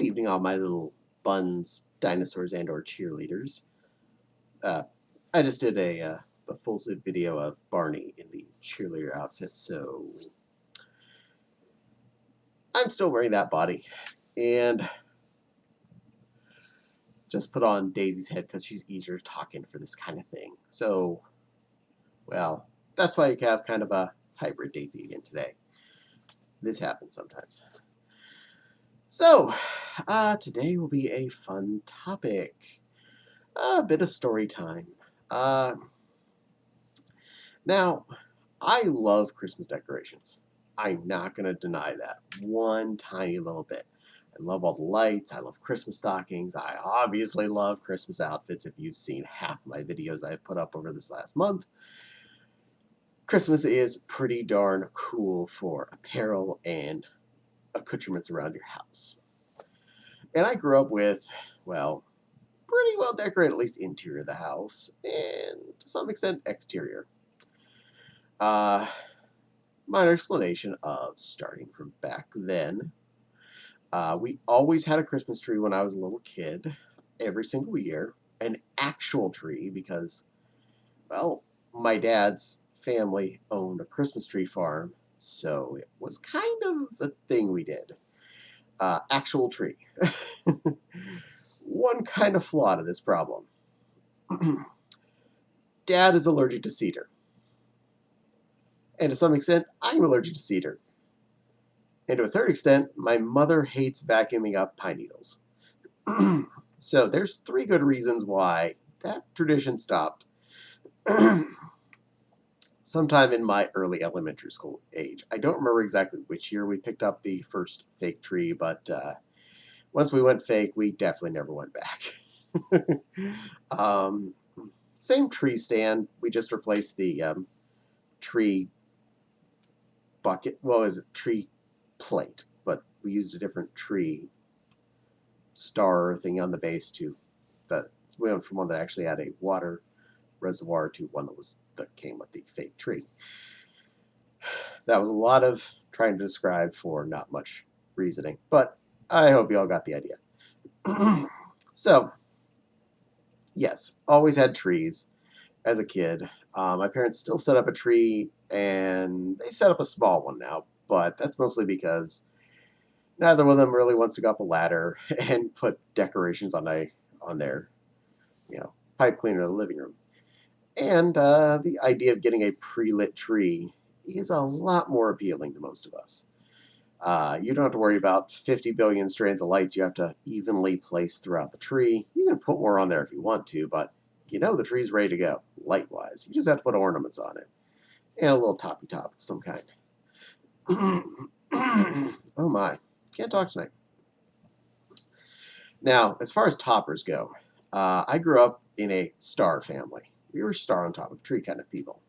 evening, all my little buns, dinosaurs, and/or cheerleaders. Uh, I just did a full video of Barney in the cheerleader outfit, so I'm still wearing that body, and just put on Daisy's head because she's easier talking for this kind of thing. So, well, that's why you have kind of a hybrid Daisy again today. This happens sometimes. So, today will be a fun topic. A bit of story time. Now, I love Christmas decorations. I'm not going to deny that one tiny little bit. I love all the lights. I love Christmas stockings. I obviously love Christmas outfits. If you've seen half my videos I've put up over this last month, Christmas is pretty darn cool for apparel and accoutrements around your house. And I grew up with, well, pretty well decorated, at least interior of the house, and to some extent exterior. Minor explanation of starting from back then. We always had a Christmas tree when I was a little kid, every single year. An actual tree because, well, my dad's family owned a Christmas tree farm, so it was kind of a thing we did. Actual tree. One kind of flaw to this problem. Dad is allergic to cedar. And to some extent, I'm allergic to cedar. And to a third extent, my mother hates vacuuming up pine needles. So there's 3 good reasons why that tradition stopped sometime in my early elementary school age. I don't remember exactly which year we picked up the first fake tree, but once we went fake, we definitely never went back. um, Same tree stand. We just replaced the tree bucket. Well, it was a tree plate, but we used a different tree star thing on the base but we went from one that actually had a water reservoir to one that came with the fake tree. That was a lot of trying to describe for not much reasoning, but I hope you all got the idea. So, yes, always had trees as a kid. My parents still set up a tree, and they set up a small one now, but that's mostly because neither one of them really wants to go up a ladder and put decorations on their, pipe cleaner in the living room. And the idea of getting a pre-lit tree is a lot more appealing to most of us. You don't have to worry about 50 billion strands of lights you have to evenly place throughout the tree. You can put more on there if you want to, but the tree's ready to go, light-wise. You just have to put ornaments on it. And a little toppy top of some kind. Oh my, can't talk tonight. Now, as far as toppers go, I grew up in a star family. We were star on top of tree kind of people.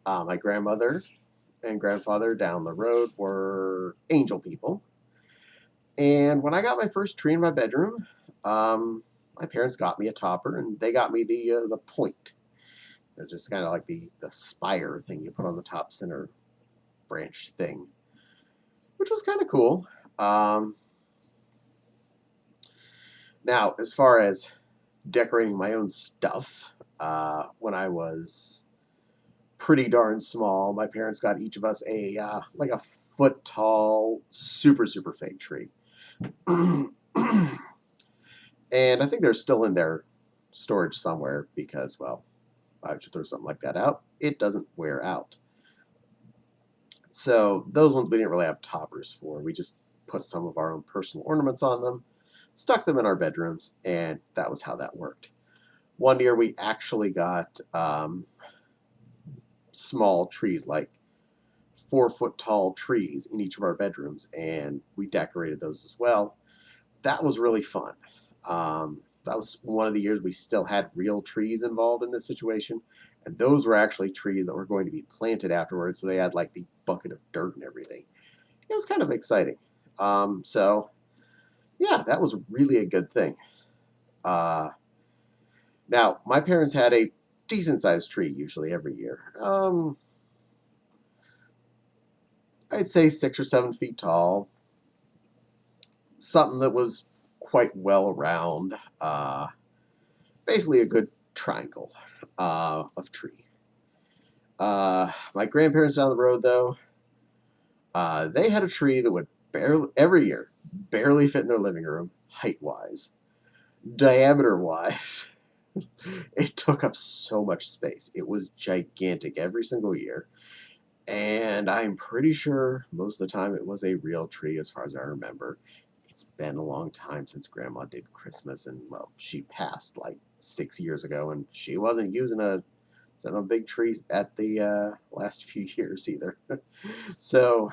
My grandmother and grandfather down the road were angel people. And when I got my first tree in my bedroom, my parents got me a topper, and they got me the point. It's just kind of like the spire thing you put on the top center branch thing, which was kind of cool. Now, as far as decorating my own stuff, when I was pretty darn small, my parents got each of us like a foot tall, super fake tree. And I think they're still in their storage somewhere because, well, I would throw something like that out. It doesn't wear out. So those ones we didn't really have toppers for. We just put some of our own personal ornaments on them, stuck them in our bedrooms, and that was how that worked. One year we actually got small trees, like 4-foot tall trees in each of our bedrooms, and we decorated those as well. That was really fun. That was one of the years we still had real trees involved in this situation, and those were actually trees that were going to be planted afterwards, so they had like the bucket of dirt and everything. It was kind of exciting. So, yeah, that was really a good thing. Now, my parents had a decent-sized tree usually every year. I'd say 6 or 7 feet tall. Something that was quite well round. Basically a good triangle of tree. My grandparents down the road, though, they had a tree that would barely, every year, barely fit in their living room, height-wise. Diameter-wise, it took up so much space. It was gigantic every single year. And I'm pretty sure most of the time it was a real tree as far as I remember. It's been a long time since Grandma did Christmas, and well, she passed like 6 years ago, and she wasn't using a big tree at the last few years either. So,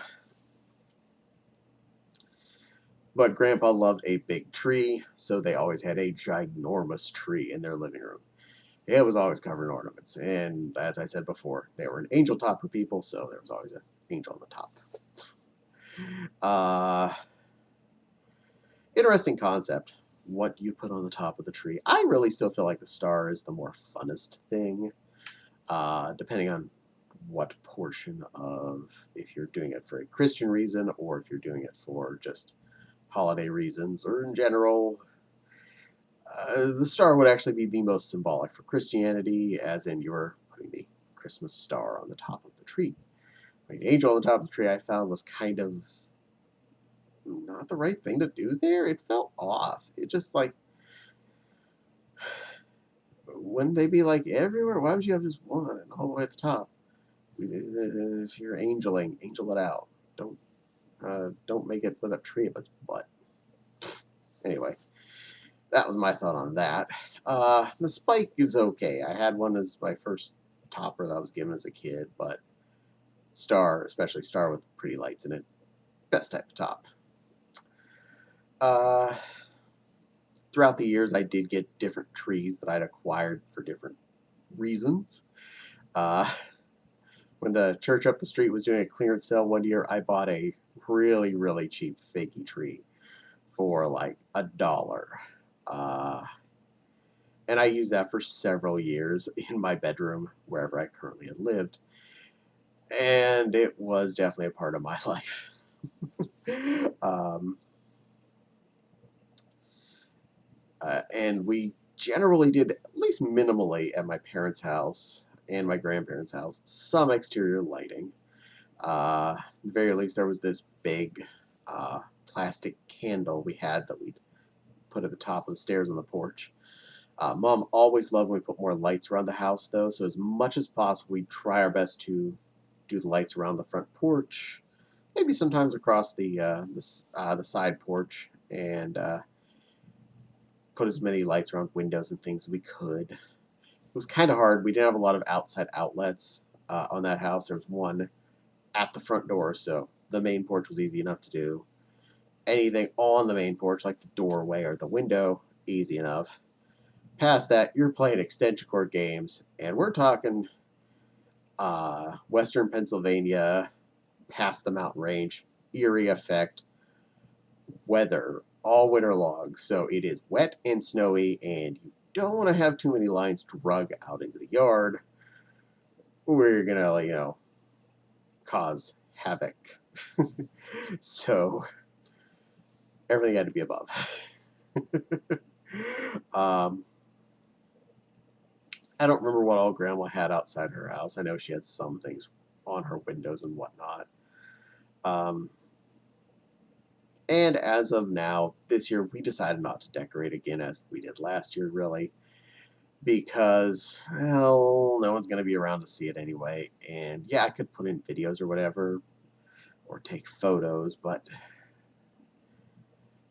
but Grandpa loved a big tree, so they always had a ginormous tree in their living room. It was always covered in ornaments, and as I said before, they were an angel topper people, so there was always an angel on the top. Uh, Interesting concept. What you put on the top of the tree. I really still feel like the star is the more funnest thing, depending on what portion of, if you're doing it for a Christian reason or if you're doing it for just holiday reasons or in general. The star would actually be the most symbolic for Christianity, as in you're putting the Christmas star on the top of the tree. The angel on the top of the tree I found was kind of not the right thing to do there. It felt off. It just like, wouldn't they be like everywhere? Why would you have just one and all the way at the top? If you're angeling, angel it out. Don't make it with a tree of its butt. Anyway, that was my thought on that. The spike is okay. I had one as my first topper that I was given as a kid, but star, especially star with pretty lights in it, best type of top. Uh, Throughout the years, I did get different trees that I'd acquired for different reasons. Uh, when the church up the street was doing a clearance sale one year, I bought a really, really cheap fakey tree for like $1. Uh, and I used that for several years in my bedroom, wherever I currently had lived. And it was definitely a part of my life. um, and we generally did, at least minimally, at my parents' house and my grandparents' house, some exterior lighting. At the very least, there was this big plastic candle we had that we'd put at the top of the stairs on the porch. Mom always loved when we put more lights around the house, though, so as much as possible, we'd try our best to do the lights around the front porch, maybe sometimes across the side porch, and put as many lights around windows and things as we could. It was kind of hard. We didn't have a lot of outside outlets on that house. There was one at the front door, so the main porch was easy enough to do. Anything on the main porch, like the doorway or the window, easy enough. Past that, you're playing extension cord games, and we're talking Western Pennsylvania, past the mountain range, Erie effect, weather all winter long. So it is wet and snowy, and you don't want to have too many lines drug out into the yard, or you're gonna, cause havoc. So everything had to be above. um, I don't remember what all Grandma had outside her house. I know she had some things on her windows and whatnot. Um, and as of now, this year, we decided not to decorate again as we did last year, really, because, well, no one's going to be around to see it anyway. And yeah, I could put in videos or whatever, or take photos, but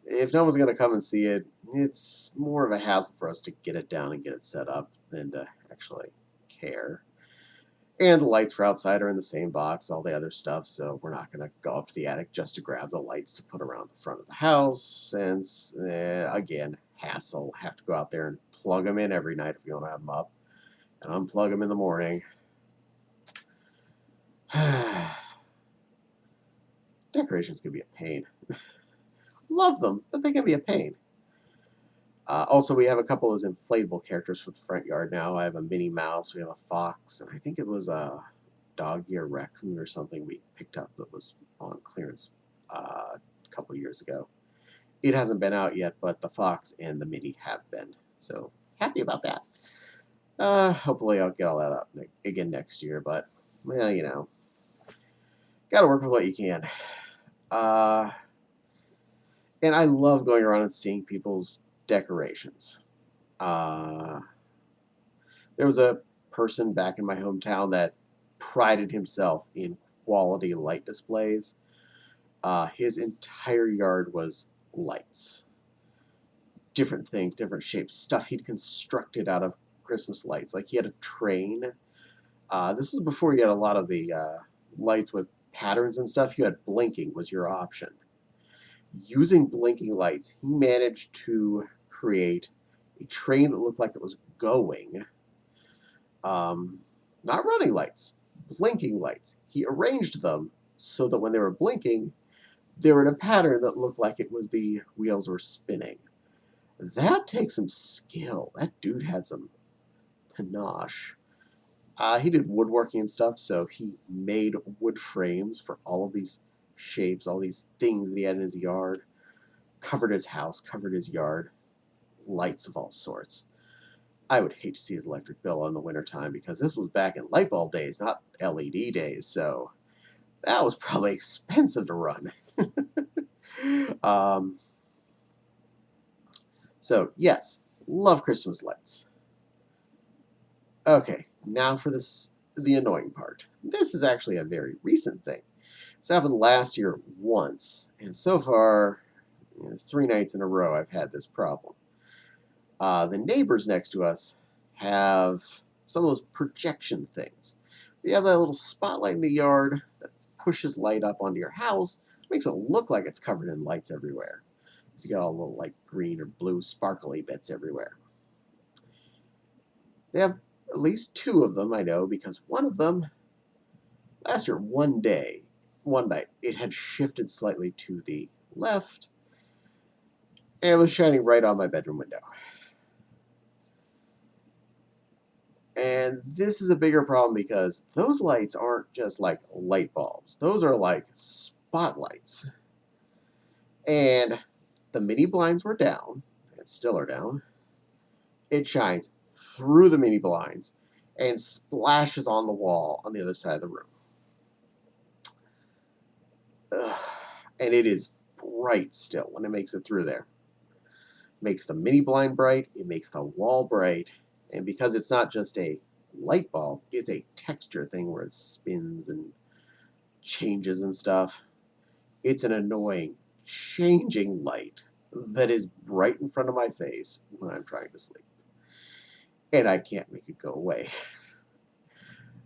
if no one's going to come and see it, it's more of a hassle for us to get it down and get it set up than to actually care. And the lights for outside are in the same box, all the other stuff, so we're not going to go up to the attic just to grab the lights to put around the front of the house. And again, hassle. Have to go out there and plug them in every night if you want to have them up, and unplug them in the morning. Decorations can be a pain. Love them, but they can be a pain. Also, we have a couple of those inflatable characters for the front yard now. I have a Minnie Mouse, we have a fox, and I think it was a doggy or raccoon or something we picked up that was on clearance a couple of years ago. It hasn't been out yet, but the Fox and the Mini have been. So happy about that. Hopefully I'll get all that up again next year, but well, gotta work with what you can. Uh, and I love going around and seeing people's decorations. Uh, there was a person back in my hometown that prided himself in quality light displays. His entire yard was lights, different things, different shapes, stuff he'd constructed out of Christmas lights. Like he had a train. This was before you had a lot of the lights with patterns and stuff. You had blinking was your option. Using blinking lights, he managed to create a train that looked like it was going. Not running lights, blinking lights. He arranged them so that when they were blinking, they were in a pattern that looked like it was the wheels were spinning. That takes some skill. That dude had some panache. He did woodworking and stuff, so he made wood frames for all of these shapes, all these things that he had in his yard. Covered his house, covered his yard, lights of all sorts. I would hate to see his electric bill in the wintertime because this was back in light bulb days, not LED days, so that was probably expensive to run. um, so, yes, love Christmas lights. Okay, now for the annoying part. This is actually a very recent thing. This happened last year once, and so far, 3 nights in a row, I've had this problem. The neighbors next to us have some of those projection things. You have that little spotlight in the yard that pushes light up onto your house, makes it look like it's covered in lights everywhere. So you got all the little like green or blue sparkly bits everywhere. They have at least two of them, I know, because one of them, last year, one night, it had shifted slightly to the left, and it was shining right on my bedroom window. And this is a bigger problem because those lights aren't just like light bulbs. Those are like spotlights. And the mini blinds were down, and still are down. It shines through the mini blinds and splashes on the wall on the other side of the room. Ugh. And it is bright still when it makes it through there. It makes the mini blind bright, it makes the wall bright, and because it's not just a light bulb, it's a texture thing where it spins and changes and stuff. It's an annoying, changing light that is right in front of my face when I'm trying to sleep. And I can't make it go away.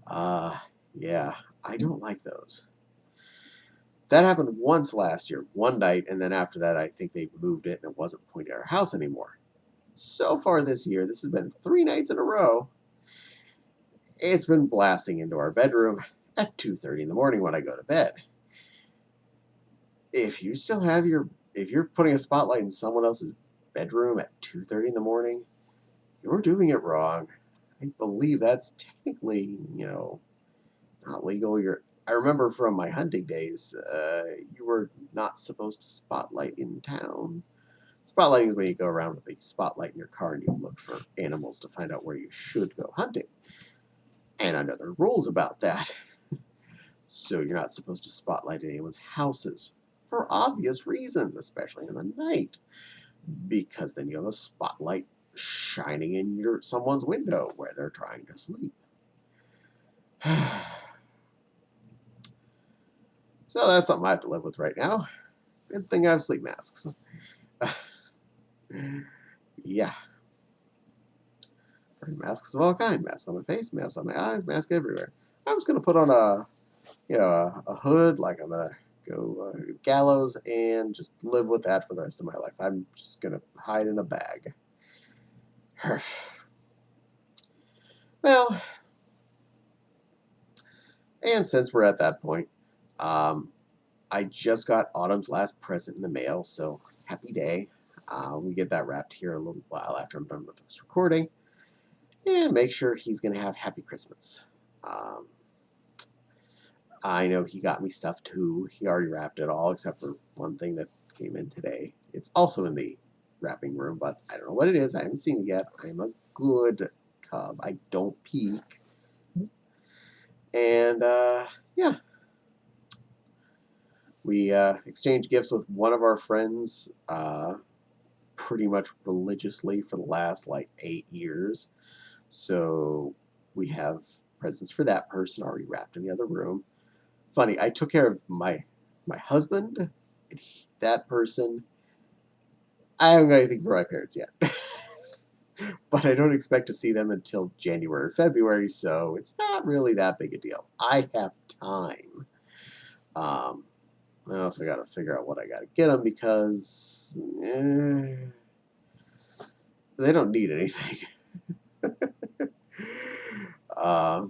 Uh, yeah, I don't like those. That happened once last year, one night, and then after that, I think they moved it and it wasn't pointing at our house anymore. So far this year, this has been 3 nights in a row. It's been blasting into our bedroom at 2:30 in the morning when I go to bed. If you still have if you're putting a spotlight in someone else's bedroom at 2:30 in the morning, you're doing it wrong. I believe that's technically, not legal. I remember from my hunting days, you were not supposed to spotlight in town. Spotlighting is when you go around with a spotlight in your car and you look for animals to find out where you should go hunting. And I know there are rules about that. So you're not supposed to spotlight in anyone's houses for obvious reasons, especially in the night, because then you have a spotlight shining in someone's window where they're trying to sleep. So that's something I have to live with right now. Good thing I have sleep masks. Yeah. Masks of all kinds. Masks on my face, masks on my eyes, masks everywhere. I'm just going to put on a hood, like I'm going to go gallows and just live with that for the rest of my life. I'm just going to hide in a bag. Well, and since we're at that point, um, I just got Autumn's last present in the mail, so happy day. We get that wrapped here a little while after I'm done with this recording, and make sure he's going to have Happy Christmas. Um, I know he got me stuff too. He already wrapped it all except for one thing that came in today. It's also in the wrapping room, but I don't know what it is. I haven't seen it yet. I'm a good cub. I don't peek. And yeah, we exchanged gifts with one of our friends pretty much religiously for the last like 8 years. So we have presents for that person already wrapped in the other room. Funny, I took care of my husband, and that person. I haven't got anything for my parents yet, but I don't expect to see them until January or February, so it's not really that big a deal. I have time. I also got to figure out what I got to get them because they don't need anything. uh,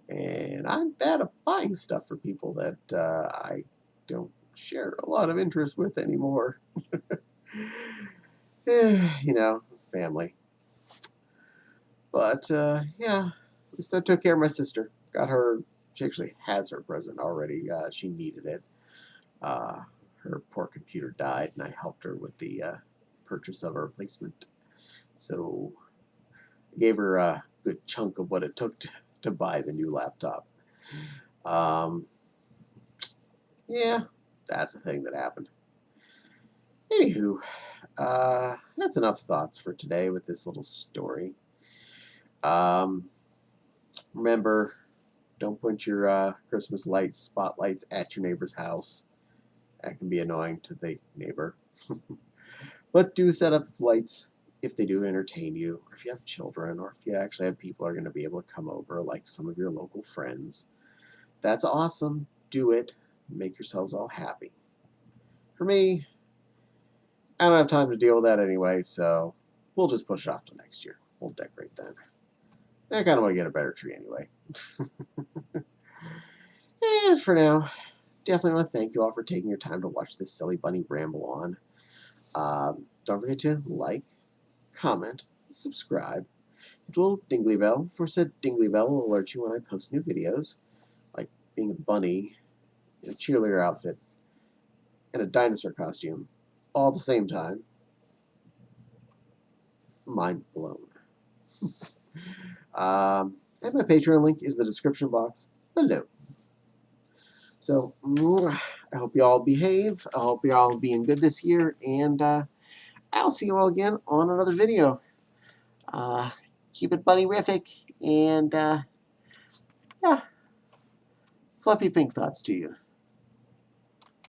and I'm bad at buying stuff for people that I don't share a lot of interest with anymore. You know, family. But yeah, at least I took care of my sister. Got her. She actually has her present already. She needed it. Her poor computer died, and I helped her with the purchase of a replacement. So I gave her a good chunk of what it took to buy the new laptop. Um, yeah, that's a thing that happened. Anywho, that's enough thoughts for today with this little story. Remember, don't put your Christmas lights, spotlights at your neighbor's house. That can be annoying to the neighbor. But do set up lights if they do entertain you, or if you have children, or if you actually have people who are going to be able to come over, like some of your local friends. That's awesome. Do it. Make yourselves all happy. For me, I don't have time to deal with that anyway, so we'll just push it off to next year. We'll decorate then. I kind of want to get a better tree anyway. And for now, definitely want to thank you all for taking your time to watch this silly bunny ramble on. Don't forget to like, comment, subscribe. Hit the little dingly bell. For said dingly bell will alert you when I post new videos, like being a bunny in a cheerleader outfit and a dinosaur costume, all at the same time. Mind blown. And my Patreon link is in the description box below. So, I hope you all behave. I hope you all being good this year, and I'll see you all again on another video. Uh, keep it bunny-rific, and yeah, fluffy pink thoughts to you.